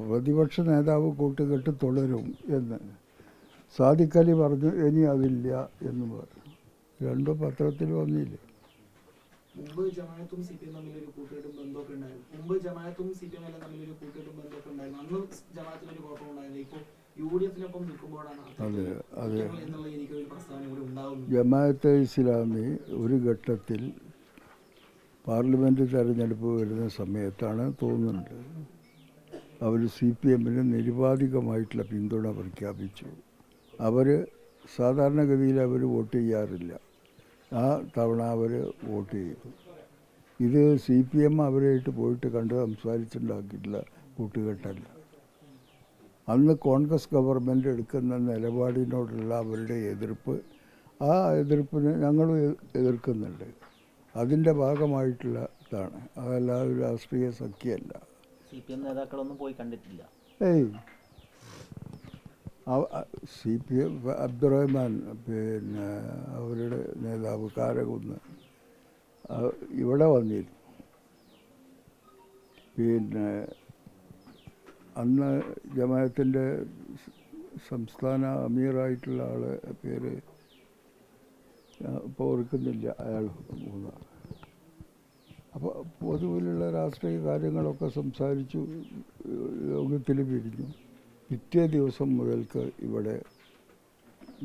പ്രതിപക്ഷ നേതാവ് കൂട്ടുകെട്ട് തുടരും എന്ന് സാദിഖ് അലി പറഞ്ഞു. ഇനി അതില്ല എന്ന് പറഞ്ഞു. രണ്ടും പത്രത്തിൽ വന്നില്ലേ? മുമ്പ് ജമാഅത്തും CPM തമ്മിലൊരു കൂട്ടുകെട്ടും ബന്ധമൊക്കെ ഉണ്ടായിരുന്നു. മുമ്പ് ജമാഅത്തും CPM എല്ലാം തമ്മിലൊരു കൂട്ടുകെട്ടും ബന്ധമൊക്കെ ഉണ്ടായിരുന്നു. അന്ന് ജമാഅത്തിനൊരു കുഴപ്പമുണ്ടായിരുന്നു. ഇപ്പോൾ UDF-നൊപ്പം നിൽക്കുമ്പോഴാണ് എന്നുള്ള എനിക്കൊരു പ്രസ്താവന കൂടി ഉണ്ടാകുന്നത്. ജമാഅത്തെ ഇസ്ലാമി ഒരു ഘട്ടത്തിൽ പാർലമെൻറ്റ് തെരഞ്ഞെടുപ്പ് വരുന്ന സമയത്താണ് തോന്നുന്നുണ്ട് അവർ CPM-ന് നിരുപാധികമായിട്ടുള്ള പിന്തുണ പ്രഖ്യാപിച്ചു. അവർ സാധാരണഗതിയിൽ അവർ വോട്ട് ചെയ്യാറില്ല. ആ തവണ അവർ വോട്ട് ചെയ്തു. ഇത് CPM അവരായിട്ട് പോയിട്ട് കണ്ട് സംസാരിച്ചുണ്ടാക്കിയിട്ടുള്ള കൂട്ടുകെട്ടല്ല. അന്ന് കോൺഗ്രസ് ഗവൺമെൻറ് എടുക്കുന്ന നിലപാടിനോടുള്ള അവരുടെ എതിർപ്പ്, ആ എതിർപ്പിന് ഞങ്ങളും എതിർക്കുന്നുണ്ട്. അതിൻ്റെ ഭാഗമായിട്ടുള്ള ഇതാണ്. അതല്ല ഒരു രാഷ്ട്രീയ സഖ്യമല്ല. CPM നേതാക്കളൊന്നും പോയി കണ്ടിട്ടില്ല. CPM അബ്ദുറഹ്മാൻ, പിന്നെ അവരുടെ നേതാവ് കാരകുന്ന് ഇവിടെ വന്നിരുന്നു. പിന്നെ അന്ന് ജമാഅത്തിൻ്റെ സംസ്ഥാന അമീറായിട്ടുള്ള ആളെ പേര് ഇപ്പോൾ ഓർക്കുന്നില്ല, അയാൾ മൂന്നാണ്. അപ്പോൾ പൊതുവിലുള്ള രാഷ്ട്രീയ കാര്യങ്ങളൊക്കെ സംസാരിച്ചു, യോഗത്തിൽ പിരിഞ്ഞു. പിറ്റേ ദിവസം മുതൽക്ക് ഇവിടെ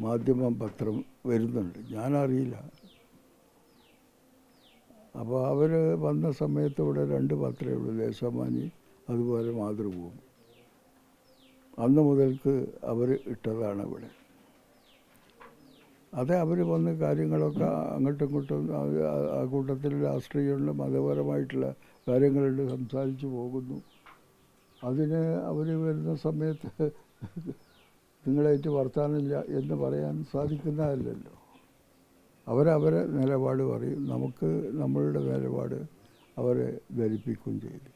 മാധ്യമം പത്രം വരുന്നുണ്ട്, ഞാനറിയില്ല. അപ്പോൾ അവർ വന്ന സമയത്ത് ഇവിടെ 2 പത്രമേ ഉള്ളൂ, ദേശാഭിമാനി അതുപോലെ മാതൃഭൂമി. അന്ന് മുതൽക്ക് അവർ ഇട്ടതാണ് ഇവിടെ. അതെ, അവർ വന്ന് കാര്യങ്ങളൊക്കെ അങ്ങോട്ടും ഇങ്ങോട്ടും ആ കൂട്ടത്തിൽ രാഷ്ട്രീയമുള്ള മതപരമായിട്ടുള്ള കാര്യങ്ങളുണ്ട്, സംസാരിച്ചു പോകുന്നു. അതിന് അവർ വരുന്ന സമയത്ത് നിങ്ങളായിട്ട് വർത്താനമില്ല എന്ന് പറയാൻ സാധിക്കുന്നതല്ലല്ലോ. അവരവരെ നിലപാട് പറയും, നമുക്ക് നമ്മളുടെ നിലപാട് അവരെ ധരിപ്പിക്കുകയും ചെയ്തു.